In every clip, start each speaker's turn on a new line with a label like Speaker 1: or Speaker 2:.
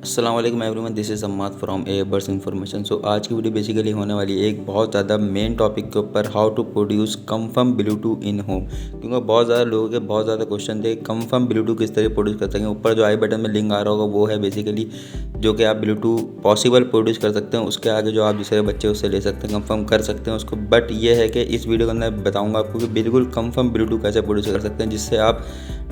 Speaker 1: अस्सलाम वालेकुम everyone, this is Ammad from airbuds information. So आज की वीडियो बेसिकली होने वाली है एक बहुत ज़्यादा मेन टॉपिक के ऊपर, how to produce confirm Bluetooth in home. क्योंकि बहुत ज़्यादा लोगों के बहुत ज़्यादा क्वेश्चन थे कन्फर्म ब्लूटूथ किस तरह प्रोड्यूस कर सकें। ऊपर जो आई बटन में लिंक आ रहा होगा वो है बेसिकली जो कि आप ब्लूटूथ पॉसिबल प्रोड्यूस कर सकते हैं। उसके आगे जो आप दूसरे बच्चे उससे ले सकते हैं, कंफर्म कर सकते हैं उसको। बट ये है कि इस वीडियो के अंदर बताऊँगा आपको कि बिल्कुल कंफर्म ब्लूटूथ कैसे प्रोड्यूस कर सकते हैं, जिससे आप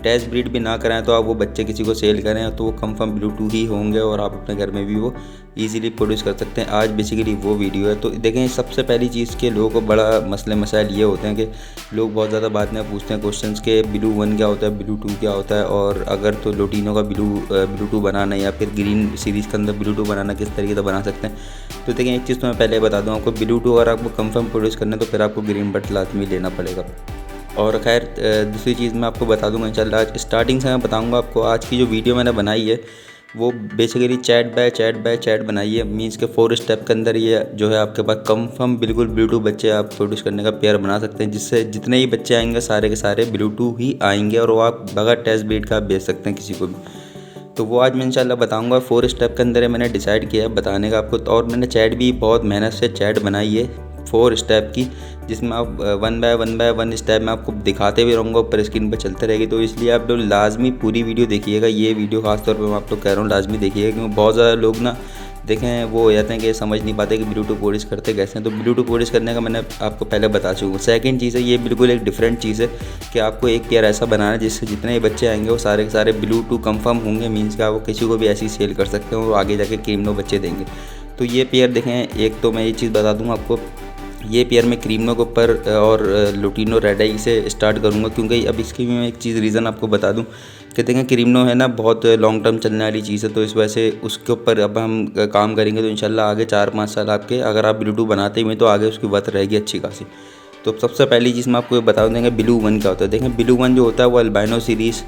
Speaker 1: टेस्ट ब्रीड भी ना कराएं तो आप वो बच्चे किसी को सेल करें तो वो कंफर्म ब्लूटूथ ही होंगे और आप अपने घर में भी वो इजीली प्रोड्यूस कर सकते हैं। आज बेसिकली वो वीडियो है। तो देखें, सबसे पहली चीज़ के लोगों को बड़ा मसाइल ये होते हैं कि लोग बहुत ज़्यादा बाद में पूछते हैं क्वेश्चंस के ब्लू 1 क्या होता है, ब्लू 2 क्या होता है, और अगर तो लोटिनो का ब्लूटूथ बनाना या फिर ग्रीन सीरीज़ के अंदर ब्लूटूथ बनाना किस तरीके से बना सकते हैं। तो देखें, एक चीज़ तो मैं पहले बता दूँ आपको, ब्लूटूथ अगर आपको कंफर्म प्रोड्यूस करना है तो फिर आपको ग्रीन बट लाजमी लेना पड़ेगा। और खैर दूसरी चीज़ मैं आपको बता दूंगा इंशाल्लाह। आज स्टार्टिंग से मैं बताऊंगा आपको। आज की जो वीडियो मैंने बनाई है वो बेसिकली चैट बाय चैट बनाई है। मीन्स के 4 स्टेप के अंदर ये जो है आपके पास कंफर्म बिल्कुल ब्लूटूथ बच्चे आप प्रोड्यूस करने का पेयर बना सकते हैं, जिससे जितने ही बच्चे आएंगे सारे के सारे ब्लूटूथ ही आएंगे और वो आप बगैर टेस्ट ब्रीड का आप बेच सकते हैं किसी को भी। तो वो आज मैं इंशाल्लाह बताऊंगा। 4 स्टेप के अंदर मैंने डिसाइड किया है बताने का आपको। और मैंने चैट भी बहुत मेहनत से चैट बनाई है 4 स्टेप की, जिसमें आप वन बाय वन स्टेप में आपको दिखाते भी रहूँगा, ऊपर स्क्रीन पर चलते रहेगी। तो इसलिए आप लोग लाजमी पूरी वीडियो देखिएगा। ये वीडियो खासतौर पर मैं आप लोग कह रहा हूँ लाजमी देखिएगा, क्योंकि बहुत ज़्यादा लोग ना देखें वो हो जाते हैं कि समझ नहीं पाते कि ब्लूटूथ प्रोड्यूस करते कैसे हैं। तो ब्लूटूथ प्रोड्यूस करने का मैंने आपको पहले बता चुका हूँ। सेकंड चीज़ है, ये बिल्कुल एक डिफरेंट चीज़ है कि आपको एक पेयर ऐसा बनाना है जिससे जितने ही बच्चे आएंगे वो सारे के सारे ब्लूटूथ कंफर्म होंगे। मीन्स कि आप वो किसी को भी ऐसी सेल कर सकते हो, वो आगे जाके क्रीमनो बच्चे देंगे। तो ये पेयर देखें, एक तो मैं ये चीज़ बता दूँगा आपको, ये पेयर मैं क्रीमनो के ऊपर और लोटिनो रेड आई से स्टार्ट करूँगा, क्योंकि अब इसकी भी मैं एक चीज़ रीज़न आपको बता दूँ कि देखें क्रीमनो है ना बहुत लॉन्ग टर्म चलने वाली चीज़ है। तो इस वजह से उसके ऊपर अब हम काम करेंगे तो इंशाल्लाह आगे 4-5 साल आपके, अगर आप ब्लूटूथ बनाते हुए तो आगे उसकी वर्थ रहेगी अच्छी खासी। तो सबसे पहली चीज़ मैं आपको बता देंगे ब्लू 1 क्या होता है। देखें, ब्लू 1 जो होता है वो अल्बाइनो सीरीज़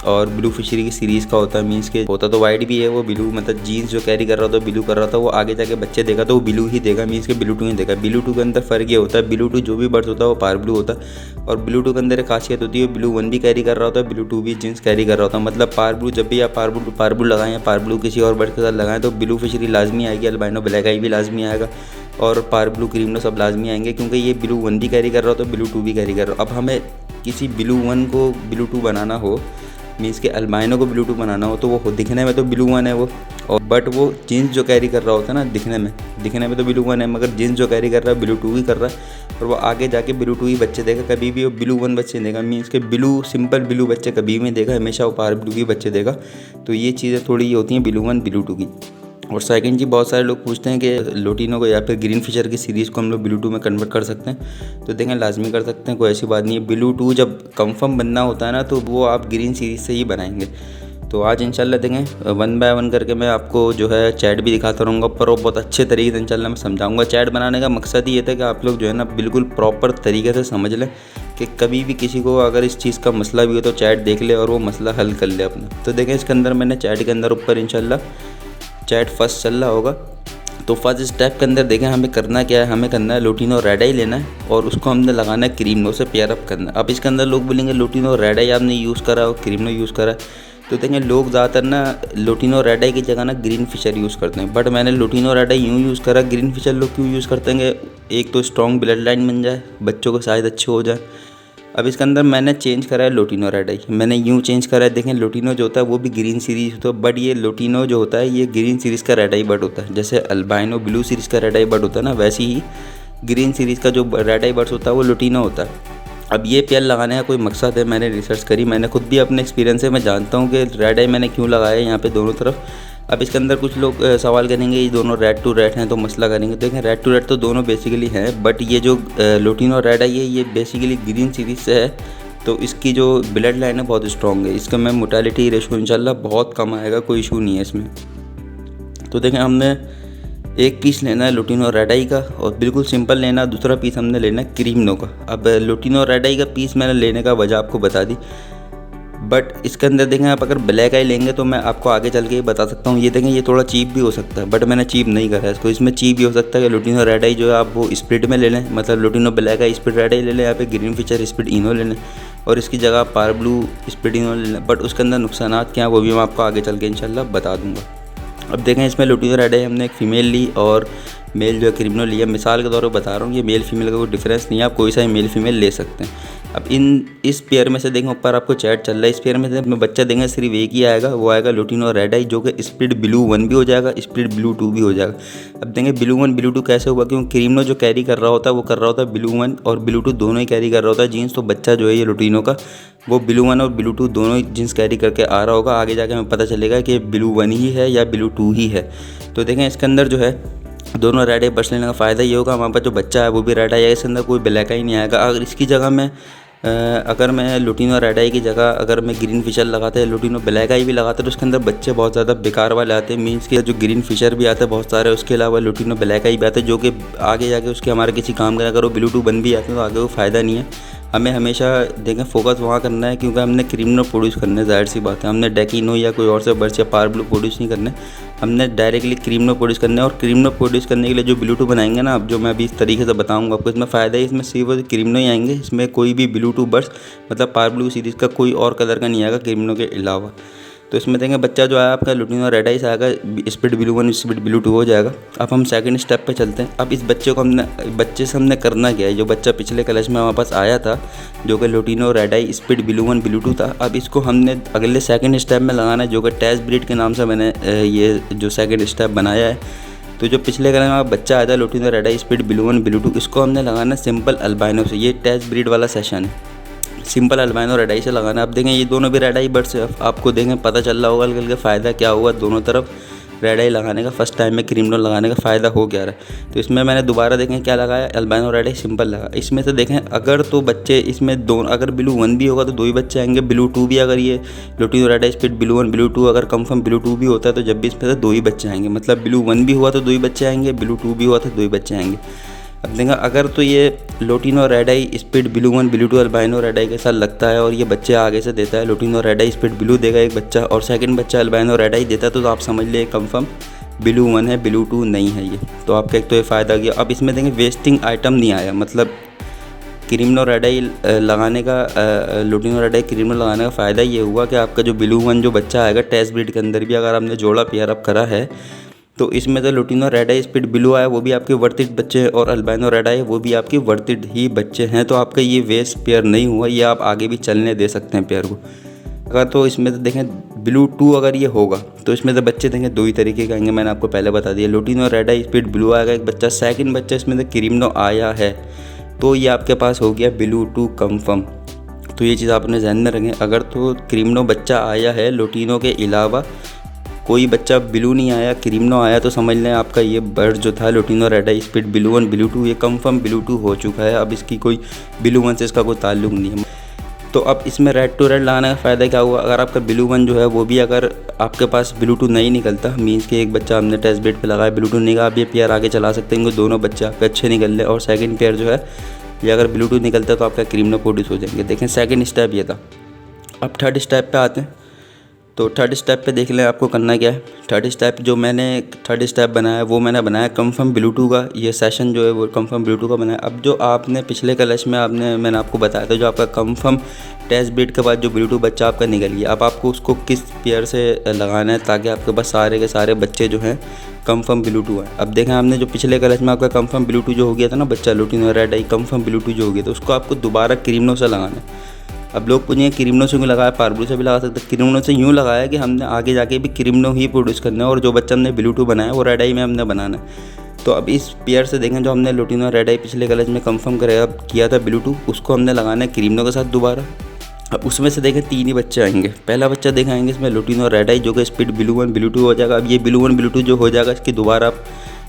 Speaker 1: और ब्लू फिशरी की सीरीज़ का होता है। मीन्स के होता तो वाइट भी है, वो ब्लू मतलब जीन्स जो कैरी कर रहा था ब्लू कर रहा था, वो आगे जाके बच्चे देगा तो वो ब्लू ही देगा। मीन्स के ब्लूटूथ ही देगा। ब्लूटूथ के अंदर फ़र्क ये होता है, ब्लूटूथ जो भी बर्ड्स होता है वो पार ब्लू होता है, और ब्लूटूथ के अंदर एक खासियत होती है ब्लू 1 भी कैरी कर रहा होता है, ब्लू 2 भी जीन्स कैरी कर रहा होता है। मतलब पार ब्लू जब भी आप पार ब्लू लगाएं या पार ब्लू किसी और बर्ड के साथ लगाएं तो ब्लू फिशरी लाजमी आएगी, अल्बाइनो ब्लैक आई भी लाजमी आएगा और पार ब्लू क्रीमनो सब लाजमी आएंगे, क्योंकि ये ब्लू 1 भी कैरी कर रहा होता है, ब्लू 2 भी कैरी कर रहा हो। अब हमें किसी ब्लू 1 को ब्लू 2 बनाना हो, मीन्स के अल्बाइनो को ब्लूटूथ बनाना हो, तो वो दिखने में तो ब्लू 1 है वो, और बट वो जीन्स जो कैरी कर रहा होता है ना दिखने में तो ब्लू 1 है, मगर जीन्स जो कैरी कर रहा है ब्लू 2 ही कर रहा है, और वो आगे जाके ब्लू 2 ही बच्चे देगा। कभी भी वो ब्लू 1 बच्चे देगा। मीन्स के ब्लू सिंपल ब्लू बच्चे कभी भी नहीं देगा, हमेशा वो पार ब्लू ही बच्चे देगा। तो ये चीज़ें थोड़ी ये होती हैं ब्लू 1 ब्लू 2 की। और सेकंड जी, बहुत सारे लोग पूछते हैं कि लोटिनो को या फिर ग्रीन फिशर की सीरीज़ को हम लोग ब्लू 2 में कन्वर्ट कर सकते हैं। तो देखें, लाजमी कर सकते हैं, कोई ऐसी बात नहीं है। ब्लू 2 जब कंफर्म बनना होता है ना तो वो आप ग्रीन सीरीज़ से ही बनाएंगे। तो आज इंशाल्लाह देखें 1 बाय 1 करके मैं आपको जो है चैट भी दिखाता रहूँगा, पर वो बहुत अच्छे तरीके से इंशाल्लाह मैं समझाऊँगा। चैट बनाने का मकसद ये था कि आप लोग जो है ना बिल्कुल प्रॉपर तरीके से समझ लें कि कभी भी किसी को अगर इस चीज़ का मसला भी हो तो चैट देख ले और वो मसला हल कर ले अपना। तो देखें, इसके अंदर मैंने चैट के अंदर ऊपर इंशाल्लाह चैट फर्स्ट चल रहा होगा। तो फर्स्ट स्टेप के अंदर देखें हमें करना क्या है, हमें करना है लोटिनो रेड आई लेना है और उसको हमने लगाना है क्रीमनो से पेयर अप करना है। अब इसके अंदर लोग बोलेंगे लोटिनो रेड आई आपने यूज़ करा और क्रीमनो यूज़ करा है, तो देखें लोग ज़्यादातर ना लोटिनो रेड आई की जगह ना ग्रीन फिशर यूज़ करते हैं। बट मैंने लोटिनो रेड आई यूँ यूज़ करा, ग्रीन फिशर लोग क्यों यूज़ करते हैं, एक तो स्ट्रॉन्ग ब्लड लाइन बन जाए, बच्चों के साइज़ अच्छे हो जाए। अब इसके अंदर मैंने चेंज करा है लोटिनो रेड आई, मैंने यूँ चेंज करा है। देखें, लोटिनो जो होता है वो भी ग्रीन सीरीज़ होता है, बट ये लोटिनो जो होता है ये ग्रीन सीरीज़ का रेड आई बर्ड होता है। जैसे अल्बाइनो ब्लू सीरीज़ का रेड आई बर्ड होता है ना, वैसे ही ग्रीन सीरीज़ का जो रेड आई बर्ड्स होता है वो लोटिनो होता है। अब ये पेयर लगाने का कोई मकसद है, मैंने रिसर्च करी, मैंने खुद भी अपने एक्सपीरियंस से मैं जानता हूँ कि रेड आई मैंने क्यों लगाया है यहाँ पे दोनों तरफ। अब इसके अंदर कुछ लोग सवाल करेंगे ये दोनों रेड टू रेड हैं तो मसला करेंगे। देखें, रेड टू रेड तो दोनों बेसिकली हैं, बट ये जो लोटिनो रेड आई है ये बेसिकली ग्रीन सीरीज़ से है, तो इसकी जो ब्लड लाइन है बहुत स्ट्रॉन्ग है। इसका में मोर्टेलिटी रेशो इंशाल्लाह बहुत कम आएगा, कोई इशू नहीं है इसमें। तो देखें, हमने एक पीस लेना है लोटिनो रेड आई का और बिल्कुल सिंपल लेना, दूसरा पीस हमने लेना है क्रीमनो का। अब लोटिनो रेड आई का पीस मैंने लेने का वजह आपको बता दी। बट इसके अंदर देखें आप अगर ब्लैक आई लेंगे तो मैं आपको आगे चल के ही बता सकता हूँ। ये देखें ये थोड़ा चीप भी हो सकता है, बट मैंने चीप नहीं करा है इसको। इसमें चीप भी हो सकता है कि लुटिनो रेड आई जो है आप वो स्प्लिट में ले लें, मतलब लुटिनो ब्लैक आई स्प्लिट रेड आई ले लें, यहाँ पे ग्रीन फीचर स्प्लिट इनो ले लें और इसकी जगह आप पावर ब्लू स्प्लिट इनो ले लें। बट उसके अंदर नुकसान क्या है वो भी मैं आपको आगे चल के इंशाल्लाह बता दूँगा। अब देखें इसमें लुटिनो रेड आई हमने एक फ़ीमेल ली और मेल जो है क्रिमिनो लिया। मिसाल के तौर पर बता रहा हूँ, ये मेल फीमेल का कोई डिफरेंस नहीं है, आप कोई सा ही मेल फीमेल ले सकते हैं। अब इस पेयर में से देखें ऊपर आपको चैट चल रहा है, इस पेयर में से अपने बच्चा देंगे सिर्फ एक ही आएगा, वो आएगा लुटिनो रेड आई जो कि स्प्लिट ब्लू 1 भी हो जाएगा, स्प्लिट ब्लू 2 भी हो जाएगा। अब देंगे ब्लू 1 ब्लू 2 कैसे हुआ, क्योंकि क्रिमिनो जो कैरी कर रहा होता है वो कर रहा होता है ब्लू 1 और ब्लू 2 दोनों ही कैरी कर रहा होता है जीन्स। तो बच्चा जो है ये लुटिनो का वो ब्लू 1 और ब्लू 2 दोनों ही जीन्स कैरी करके आ रहा होगा। आगे जाके हमें पता चलेगा कि ब्लू 1 ही है या ब्लू 2 ही है। तो देखें इसके अंदर जो है दोनों रेड आई बर्ड्स लेने का फ़ायदा ये होगा, हमारे पास जो बच्चा है वो भी रेड आई है, इसके अंदर कोई ब्लैक आई नहीं आएगा। अगर इसकी जगह में अगर मैं लुटिनो रेड आई की जगह अगर मैं ग्रीन फिशर लगाते हैं, लुटिनो ब्लैक आई भी लगाते तो उसके अंदर बच्चे बहुत ज़्यादा बेकार वाले आते हैं। मीन्स के जो ग्रीन फिशर भी आते हैं बहुत सारे, उसके अलावा लुटिनो ब्लैक आई भी आते हैं जो कि आगे जाके उसके हमारे किसी काम का अगर वो ब्लू 2 बन भी आते हैं तो आगे वो फ़ायदा नहीं है। हमें हमेशा देखें फोकस वहाँ करना है क्योंकि हमने क्रिमिनो प्रोड्यूस करने, जाहिर सी बात है, हमने डेकिनो या कोई और से बर्ड्स या पावर ब्लू प्रोड्यूस नहीं करने, हमने डायरेक्टली क्रिमिनो प्रोड्यूस करने। और क्रिमिनो प्रोड्यूस करने के लिए जो ब्लू 2 बनाएंगे ना, अब जो मैं अभी इस तरीके से बताऊंगा आपको, इसमें फ़ायदा है, इसमें सिर्फ क्रिमिनो ही आएंगे, इसमें कोई भी ब्लू 2 बर्ड्स मतलब पावर ब्लू सीरीज़ का कोई और कलर का नहीं आएगा क्रिमिनो के अलावा। तो इसमें देखेंगे बच्चा जो है आपका लुटिनो रेड आई से आएगा, स्प्लिट ब्लू 1 स्प्लिट ब्लू 2 हो जाएगा। अब हम सेकंड स्टेप पे चलते हैं। अब इस बच्चे को बच्चे से हमने करना क्या है, जो बच्चा पिछले क्लच में हमारे पास आया था जो कि lutino red eye split blue 1 blue 2 था, अब इसको हमने अगले सेकंड स्टेप में लगाना है जो कि टेस्ट ब्रीड के नाम से मैंने ये जो सेकंड स्टेप बनाया है। तो जो पिछले क्लच में बच्चा आया था lutino red eye split blue 1 blue 2, इसको हमने लगाना सिंपल अल्बाइनो से। ये टेस्ट ब्रीड वाला सेशन है, सिंपल अल्बाइनो रेड आई से लगाना। आप देखें ये दोनों भी रेड आई बर्ड्स है, आपको देखें पता चल रहा होगा कल का फ़ायदा क्या हुआ दोनों तरफ रेड आई लगाने का, फर्स्ट टाइम में क्रिमिनो लगाने का फ़ायदा हो क्या रहा है। तो इसमें मैंने दोबारा देखें क्या लगाया, अल्बाइनो रेड आई सिंपल लगा। इसमें से देखें अगर तो बच्चे इसमें दोनों, अगर ब्लू 1 भी होगा तो 2 ही बच्चे आएंगे, ब्लू 2 भी, अगर ये lutino red eye split blue 1 blue 2 अगर कंफर्म ब्लू 2 भी होता है तो जब भी इसमें से 2 ही बच्चे आएंगे, मतलब ब्लू 1 भी हुआ तो 2 ही बच्चे आएंगे, ब्लू 2 भी हुआ तो 2 ही बच्चे आएंगे। अब देखें अगर तो ये lutino red eye split blue 1 blue 2 albino red eye के साथ लगता है और ये बच्चे आगे से देता है, lutino red eye split blue देगा एक बच्चा और सेकंड बच्चा अल्बाइनो रेड आई देता है, तो आप समझ लिए कंफर्म ब्लू 1 है, ब्लू 2 नहीं है ये। तो आपका एक तो ये फ़ायदा गया। अब इसमें देखें वेस्टिंग आइटम नहीं आया, मतलब क्रिमिनो रेड आई लगाने का, लुटिनो रेड आई क्रिमिनो लगाने का फ़ायदा ये हुआ कि आपका जो ब्लू 1 जो बच्चा आएगा टेस्ट ब्रीड के अंदर भी अगर आपने जोड़ा पेयर अप करा है तो इसमें तो lutino red eye split blue आया वो भी आपके वर्थिट बच्चे हैं और अल्बाइनो रेड आई वो भी आपके वर्थिट ही बच्चे हैं। तो आपका ये वेस्ट पेयर नहीं हुआ, ये आप आगे भी चलने दे सकते हैं पेयर को। अगर तो इसमें तो देखें ब्लू 2 अगर ये होगा तो इसमें तो बच्चे देखें 2 ही तरीके के आएंगे, मैंने आपको पहले बता दिया। Lutino red eye split blue आएगा एक बच्चा, सेकंड बच्चा इसमें तो क्रिमिनो आया है तो ये आपके पास हो गया ब्लू 2 कंफर्म। तो ये चीज़ आप अपने ध्यान में रखें। अगर तो क्रिमिनो बच्चा आया है लुटिनो के अलावा कोई बच्चा ब्लू नहीं आया, क्रिमिनो आया, तो समझ लें आपका ये बर्ड जो था lutino red eye split blue 1 blue 2 ये कंफर्म ब्लू 2 हो चुका है। अब इसकी कोई ब्लू 1 से इसका कोई ताल्लुक नहीं है। तो अब इसमें रेड टू रेड लगाने का फ़ायदा क्या हुआ, अगर आपका ब्लू 1 जो है वो भी अगर आपके पास ब्लू 2 नहीं निकलता, मीन्स के एक बच्चा हमने टेस्ट बेड पे लगाया ब्लू 2 निकला, आप ये पेयर आगे चला सकते हैं, दोनों बच्चे आपके अच्छे निकल रहे। और सेकंड पेयर जो है ये अगर ब्लू 2 निकलता है तो आपका क्रिमिनो प्रोड्यूस हो जाएंगे। देखें सेकंड स्टेप ये था। अब थर्ड स्टेप पे आते हैं। तो थर्ड स्टेप पे देख लें आपको करना क्या है। थर्ड स्टेप जो मैंने थर्ड स्टेप बनाया वो मैंने बनाया कंफर्म ब्लू 2 का, ये सेशन जो है वो कंफर्म ब्लू 2 का बनाया। अब जो आपने पिछले क्लच में मैंने आपको बताया था जो आपका कंफर्म टेस्ट ब्रीड के बाद जो ब्लू 2 बच्चा आपका निकल गया, अब आपको उसको किस पेयर से लगाना है ताकि आपके पास सारे के सारे बच्चे जो हैं कंफर्म ब्लू 2 है। अब देखें हमने जो पिछले क्लच में आपका कंफर्म ब्लू 2 जो हो गया था ना बच्चा lutino red eye confirm blue 2 जो हो गया था उसको आपको दोबारा क्रिमिनो से लगाना है। अब लोग पूछेंगे क्रिमिनो से क्यों लगाया, पावर ब्लू से भी लगा सकते हैं। क्रिमिनो से यूँ लगाया कि हमने आगे जाके भी क्रिमिनो ही प्रोड्यूस करना है और जो बच्चा हमने ब्लू 2 बनाया वो रेड आई में हमने बनाना है। तो अब इस पेयर से देखें जो हमने लुटिनो रेड आई पिछले क्लच में कंफर्म किया था ब्लू 2 उसको हमने लगाना है क्रिमिनो के साथ दोबारा। अब उसमें से देखें 3 ही बच्चे आएंगे। पहला बच्चा दिखाएंगे इसमें लुटिनो रेड आई जो कि स्प्लिट ब्लू 1 ब्लू 2 हो जाएगा। अब ये ब्लू 1 ब्लू 2 जो हो जाएगा इसकी दोबारा आप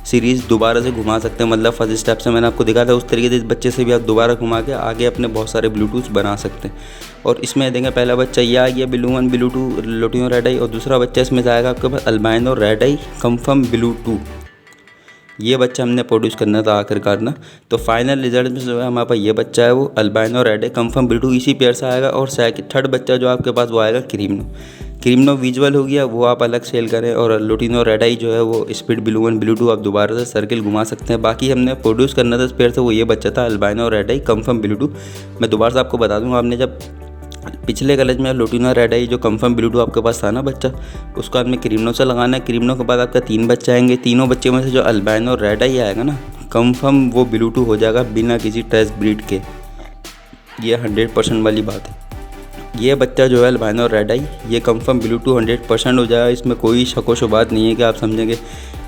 Speaker 1: सीरीज़ दोबारा से घुमा सकते हैं, मतलब फर्स्ट स्टेप से मैंने आपको दिखाया था उस तरीके से इस बच्चे से भी आप दोबारा घुमा के आगे अपने बहुत सारे ब्लू 2 बना सकते हैं। और इसमें देंगे पहला बच्चा ये आ गया blue 1 blue 2 lutino red eye और दूसरा बच्चा इसमें जाएगा आपके पास albino red eye confirm blue 2। ये बच्चा हमने प्रोड्यूस करना था आखिरकार ना। तो फाइनल रिजल्ट में जो है हमारे पास ये बच्चा है, वो albino red eye confirm Bluetooth इसी पेयर से आएगा। और थर्ड बच्चा जो आपके पास वो आएगा क्रीमनो विजुअल हो गया, वो आप अलग सेल करें। और लुटिनो रेड आई जो है वो speed blue one blue two आप दोबारा से सर्किल घुमा सकते हैं। बाकी हमने प्रोड्यूस करना था इस पेयर से, वो ये बच्चा था albino red eye confirm blue two. मैं दोबारा से आपको बता दूँगा, आपने जब पिछले कलच में लुटिनो रेड आई जो कंफर्म ब्लू टू आपके पास था ना बच्चा, उसको आपने क्रीमनो से लगाना है। क्रीमनो के बाद आपका 3 बच्चे आएंगे, तीनों बच्चे में से जो अल्बाइनो रेड आई आएगा ना कंफर्म वो ब्लू टू हो जाएगा बिना किसी टेस्ट ब्रीड के। ये 100% वाली बात है। ये बच्चा जो है अल्बाइनो रेड आई ये कंफर्म ब्लू टू 100% हो जाएगा। इसमें कोई शक व शुबात नहीं है कि आप समझेंगे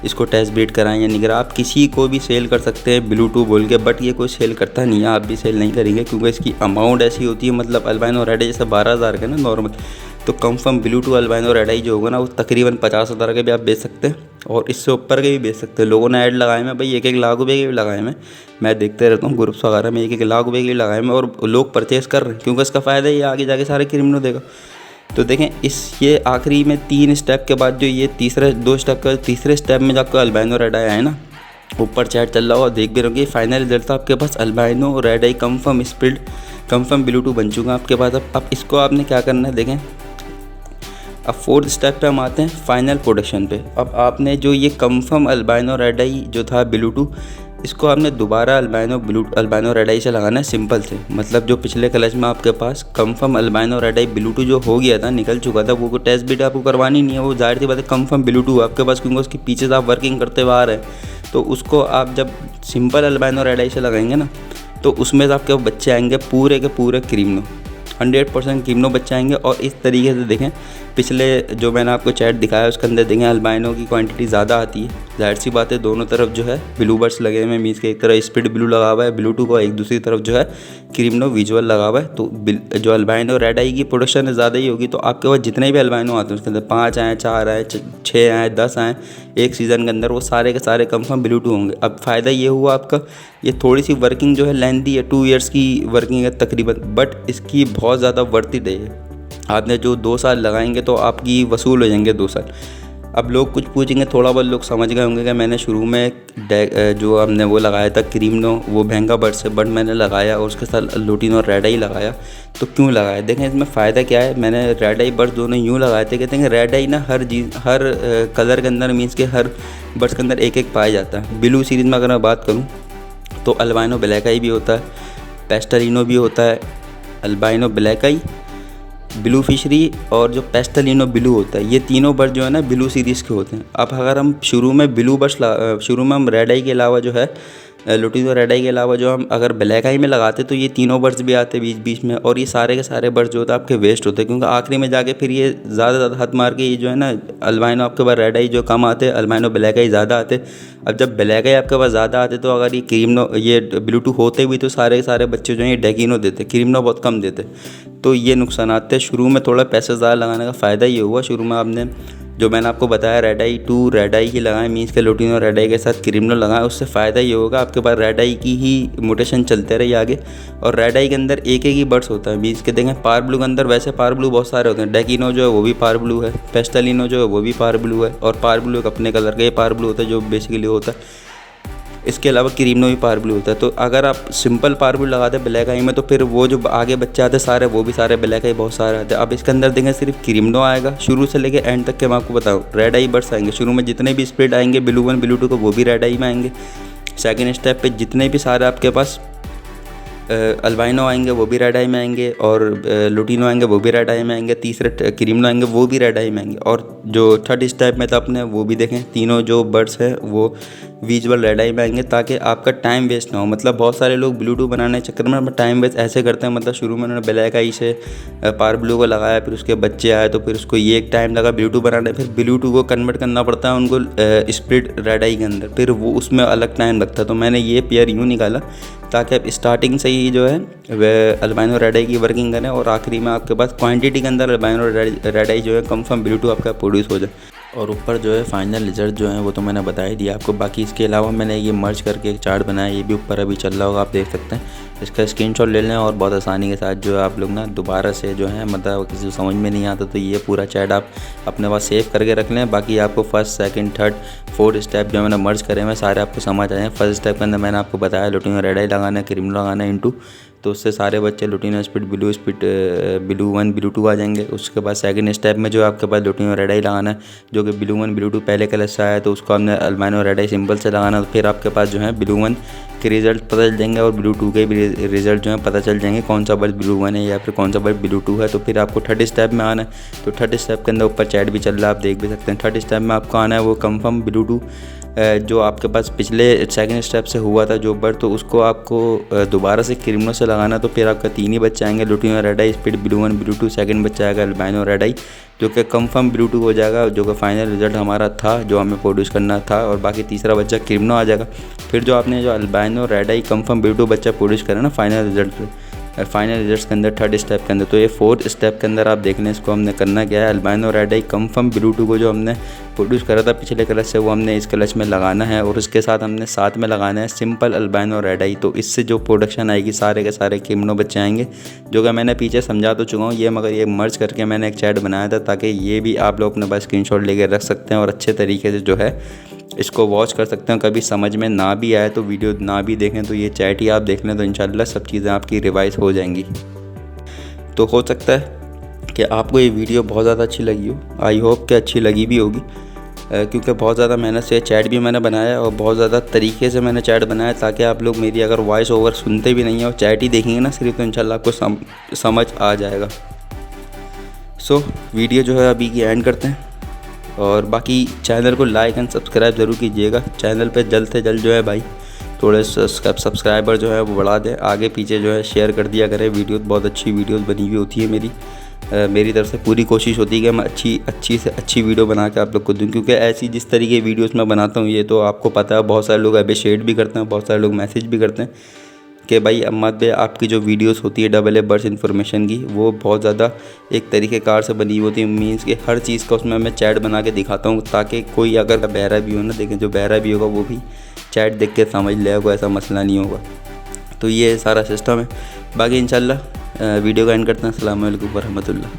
Speaker 1: इसको टेस्ट ब्रीड कराएं या नहीं कराएं। आप किसी को भी सेल कर सकते हैं ब्लू टू बोल के, बट ये कोई सेल करता नहीं है, आप भी सेल नहीं करेंगे क्योंकि इसकी अमाउंट ऐसी होती है। मतलब अल्बाइनो रेड आई जैसे 12,000 का ना नॉर्मल, तो confirm blue two albino red eye जो होगा ना वो तकरीबन 50,000 के भी आप बेच सकते हैं और इससे ऊपर के भी बेच सकते हैं। लोगों ने ऐड लगाए हैं भाई 1-1 लाख रुपये के भी लगाए हैं। मैं देखते रहता हूँ ग्रुप्स वगैरह में 1-1 लाख रुपये के लगाए हैं और लोग परचेज़ कर रहे हैं क्योंकि इसका फ़ायदा ये आगे जाके सारे क्रिमिनल देगा। तो देखें ये आखिरी में 3 स्टेप के बाद जो ये तीसरे स्टेप में जो आपका अल्बाइनो रेड आई है ना, ऊपर चैट चल रहा हो देख भी रहोगे। फाइनल रिजल्ट था आपके पास albino red eye confirm split confirm blue two बन चुका आपके पास। अब इसको आपने क्या करना है देखें। अब 4th स्टेप पे हम आते हैं फाइनल प्रोडक्शन पे। अब आपने जो ये कंफर्म अल्बाइनो रेड आई जो था ब्लू टू, इसको आपने दोबारा अल्बाइनो रेड आई से लगाना है सिंपल से। मतलब जो पिछले क्लच में आपके पास confirm albino red eye blue two जो हो गया था, निकल चुका था, वो टेस्ट बीट आपको करवानी नहीं है। वो जाहिर सी बात है कंफर्म ब्लू टू आपके पास क्योंकि उसके पीछे से आप वर्किंग करते हुए आ रहे हैं। तो उसको आप जब सिंपल अल्बाइनो रेड आई से लगाएंगे ना तो उसमें से आपके बच्चे आएंगे पूरे के पूरे क्रीमनो 100% क्रीमनो बच्चे आएंगे। और इस तरीके से देखें पिछले जो मैंने आपको चैट दिखाया उसके अंदर देखें अल्बाइनो की क्वांटिटी ज़्यादा आती है। जाहिर सी बात है दोनों तरफ जो है ब्लू बर्ड्स लगे हुए हैं, मीन्स के एक तरफ स्पीड ब्लू लगा हुआ है ब्लू टू को, एक दूसरी तरफ जो है क्रीमनो विजुअल लगा हुआ है। तो जो अल्बाइनो रेड आई की प्रोडक्शन ज़्यादा ही होगी। तो आपके पास जितने भी अल्बाइनो आते हैं उसके अंदर 5 आए, 4 आए, 6 आए, 10 आए एक सीज़न के अंदर, वो सारे के सारे कंफर्म ब्लू टू होंगे। अब फ़ायदा ये हुआ आपका, ये थोड़ी सी वर्किंग जो है लेंथी है, 2 ईयर्स की वर्किंग है तकरीबन, बट इसकी बहुत ज़्यादा वर्थ इट है। आपने जो 2 साल लगाएंगे तो आपकी वसूल हो जाएंगे 2 साल। अब लोग कुछ पूछेंगे, थोड़ा बहुत लोग समझ गए होंगे कि मैंने शुरू में जो हमने वो लगाया था क्रीमनो वो महंगा बर्ड से बट मैंने लगाया और उसके साथ लुटिनो रेड आई लगाया। तो क्यों लगाया देखें इसमें फ़ायदा क्या है। मैंने रेड आई बर्ड्स दोनों यूँ लगाए थे, कहते हैं रेड आई ना हर कलर के अंदर मीन्स के हर बर्ड्स के अंदर एक पाया जाता है। ब्लू सीरीज़ में अगर मैं बात करूँ तो अल्बाइनो ब्लैक आई भी होता है, पेस्टलिनो भी होता है, अल्बाइनो ब्लैक आई, ब्लू फिशरी और जो पेस्टलिनो ब्लू होता है, ये तीनों बर्ड जो है ना ब्लू सीरीज़ के होते हैं। अब अगर हम शुरू में हम रेड आई के अलावा जो है लुटिनो रेड आई के अलावा जो हम अगर ब्लैक आई में लगाते तो ये तीनों बर्ड्स भी आते बीच बीच में और ये सारे के सारे बर्ड्स जो होते हैं आपके वेस्ट होते हैं क्योंकि आखिरी में जाके फिर ये ज़्यादा हाथ मार के ये जो है ना अल्बाइनो आपके पास रेड आई जो कम आते हैं, अल्बाइनो ब्लैक आई ज़्यादा आते। अब जब ब्लैक आई आपके पास ज़्यादा आते तो अगर ये क्रीमनो ये ब्लू टू होते भी तो सारे के सारे बच्चे जो हैं ये डेकिनो देते, क्रीमनो बहुत कम देते। तो ये नुकसान आते हैं। शुरू में थोड़ा पैसे ज़्यादा लगाने का फ़ायदा ये हुआ, शुरू में आपने जो मैंने आपको बताया रेड आई 2 रेड आई की लगाएं मीन्स के लुटिनो रेड आई के साथ क्रिमिनल लगाएं, उससे फ़ायदा ये होगा आपके पास रेड आई की ही मोटेशन चलते रही आगे। और रेड आई के अंदर एक ही बर्ड्स होता है मीन्स के देखें पार ब्लू के अंदर वैसे पार ब्लू बहुत सारे होते हैं। डेकिनो जो है वो भी पार ब्लू है, पेस्टलिनो जो है वो भी पार ब्लू है और पार ब्लू एक अपने कलर का ये पार ब्लू होता है जो बेसिकली होता है। इसके अलावा क्रीमनो भी पार ब्लू होता है। तो अगर आप सिंपल पार ब्लू लगाते हैं ब्लैक आई में तो फिर वो जो आगे बच्चे आते सारे वो भी सारे ब्लैक आई बहुत सारे आते हैं। अब इसके अंदर देखें सिर्फ क्रीमनो आएगा शुरू से लेके एंड तक के मैं आपको बताऊँ रेड आई बर्ड्स आएंगे। शुरू में जितने भी स्प्लिट आएंगे ब्लू 1 ब्लू 2 को वो भी रेड आई में आएंगे। सेकेंड स्टेप पे जितने भी सारे आपके पास अल्बाइनो आएंगे वो भी रेड आई में आएंगे और लुटिनो आएंगे वो भी रेड आई में आएंगे। तीसरे क्रीमनो आएंगे वो भी रेड आई में आएंगे। और जो थर्ड स्टेप में था अपने वो भी देखें तीनों जो बर्ड्स हैं वो विजुअल रेड आई में आएंगे ताकि आपका टाइम वेस्ट ना हो। मतलब बहुत सारे लोग ब्लू टू बनाने के चक्कर में टाइम वेस्ट ऐसे करते हैं। मतलब शुरू में उन्होंने ब्लैक आई से पार ब्लू को लगाया फिर उसके बच्चे आए तो फिर उसको ये एक टाइम लगा ब्लू टू बनाने, फिर ब्लू टू को कन्वर्ट करना पड़ता है उनको स्प्लिट रेड आई के अंदर, फिर वो उसमें अलग टाइम लगता है। तो मैंने ये पेयर यूँ निकाला ताकि आप स्टार्टिंग से ही जो है वह अल्बाइनो रेड आई की वर्किंग करें और आखिरी में आपके पास क्वांटिटी के अंदर अल्बाइनो रेड आई जो है कंफर्म ब्लू टू आपका प्रोड्यूस हो जाए। और ऊपर जो है फाइनल रिजल्ट जो है वो तो मैंने बता ही दिया आपको। बाकी इसके अलावा मैंने ये मर्ज करके एक चार्ट बनाया, ये भी ऊपर अभी चल रहा होगा आप देख सकते हैं। इसका स्क्रीनशॉट ले लें और बहुत आसानी के साथ जो है आप लोग ना दोबारा से जो है मतलब किसी को समझ में नहीं आता तो ये पूरा चैट आप अपने पास सेव करके रख लें। बाकी आपको first second third fourth step जो मैंने मर्ज करे हैं सारे आपको समझ आए हैं। फर्स्ट स्टेप के अंदर मैंने आपको बताया लुटिनो रेड आई लगाना है, क्रिमिनल लगाना है इंटू, तो उससे सारे बच्चे लुटिनो स्पीड ब्लू 1 ब्लू 2 आ जाएंगे। उसके बाद सेकंड स्टेप में जो आपके पास लुटिनो रेड आई लगाना है जो कि ब्लू 1 ब्लू 2 पहले कलर से आया तो उसको हमने अल्बाइनो रेड आई सिंबल से लगाना। तो फिर आपके पास जो है ब्लू 1 के रिज़ल्ट पता चल जाएंगे और ब्लू 2 के भी रिज़ल्ट जो है पता चल जाएंगे कौन सा बल्ब ब्लू 1 है या फिर कौन सा बल्ब ब्लू 2 है। तो फिर आपको थर्ड स्टेप में आना है। तो थर्ड स्टेप के अंदर ऊपर चैट भी चल रहा है, आप देख भी सकते हैं। थर्ड स्टेप में आपको आना है वो कंफर्म ब्लू 2 जो आपके पास पिछले सेकंड स्टेप से हुआ था जो बर्ड, तो उसको आपको दोबारा से क्रिमिनल से लगाना। तो फिर आपका 3 ही बच्चे आएंगे लुटिनो रेड आई स्पीड ब्लू 1 ब्लू 2, सेकंड बच्चा आएगा अल्बाइनो रेड आई जो कि कंफर्म ब्लू 2 हो जाएगा जो कि फाइनल रिजल्ट हमारा था जो हमें प्रोड्यूस करना था। और बाकी तीसरा बच्चा क्रिमिनल आ जाएगा। फिर जो आपने जो albino red eye confirm blue 2 बच्चा प्रोड्यूस करा ना फाइनल रिजल्ट्स के अंदर थर्ड स्टेप के अंदर, तो ये फोर्थ स्टेप के अंदर आप देख लें इसको हमने करना क्या है। Albino red eye confirm blue 2 को जो हमने प्रोड्यूस करा था पिछले क्लच से वो हमने इस क्लच में लगाना है और उसके साथ हमने साथ में लगाना है सिंपल अल्बाइनो रेड आई। तो इससे जो प्रोडक्शन आएगी सारे के सारे क्रिमिनल बच्चे आएंगे जो कि मैंने पीछे समझा तो चुका हूँ ये, मगर ये मर्ज करके मैंने एक चैट बनाया था ताकि ये भी आप लोग अपने पास स्क्रीनशॉट लेके रख सकते हैं और अच्छे तरीके से जो है इसको वॉच कर सकते हैं। कभी समझ में ना भी आए तो वीडियो ना भी देखें तो ये चैट ही आप देख लें तो इंशाल्लाह सब चीज़ें आपकी रिवाइज हो जाएंगी। तो हो सकता है कि आपको ये वीडियो बहुत ज़्यादा अच्छी लगी हो, आई होप कि अच्छी लगी भी होगी क्योंकि बहुत ज़्यादा मेहनत से चैट भी मैंने बनाया और बहुत ज़्यादा तरीके से मैंने चैट बनाया ताकि आप लोग मेरी अगर वॉइस ओवर सुनते भी नहीं हैं और चैट ही देखेंगे ना सिर्फ तो इंशाल्लाह आपको समझ आ जाएगा। सो वीडियो जो है अभी की एंड करते हैं और बाकी चैनल को लाइक एंड सब्सक्राइब ज़रूर कीजिएगा। चैनल पे जल्द से जल्द जो है भाई थोड़े सब्सक्राइबर जो है वो बढ़ा दें, आगे पीछे जो है शेयर कर दिया करें। वीडियो बहुत अच्छी वीडियोस बनी हुई होती है मेरी तरफ से पूरी कोशिश होती है कि मैं अच्छी से अच्छी वीडियो बना के आप लोग को दूँ क्योंकि ऐसी जिस तरीके की वीडियोस मैं बनाता हूँ ये तो आपको पता है बहुत सारे लोग अप्रिशिएट भी करते हैं, बहुत सारे लोग मैसेज भी करते हैं कि भाई अम्मद भाई आपकी जो वीडियोस होती है डबल ए बर्ड्स इन्फॉर्मेशन की वो बहुत ज़्यादा एक तरीक़ेकार से बनी होती है। मीन्स कि हर चीज़ का उसमें मैं चैट बना के दिखाता हूँ ताकि कोई अगर बहरा भी हो ना देखें, जो बहरा भी होगा वो भी चैट देख के समझ लेगा, कोई ऐसा मसला नहीं होगा। तो ये सारा सिस्टम है। बाकी इंशाल्लाह वीडियो का एंड करते हैं। अस्सलाम वालेकुम वरहमतुल्लाह।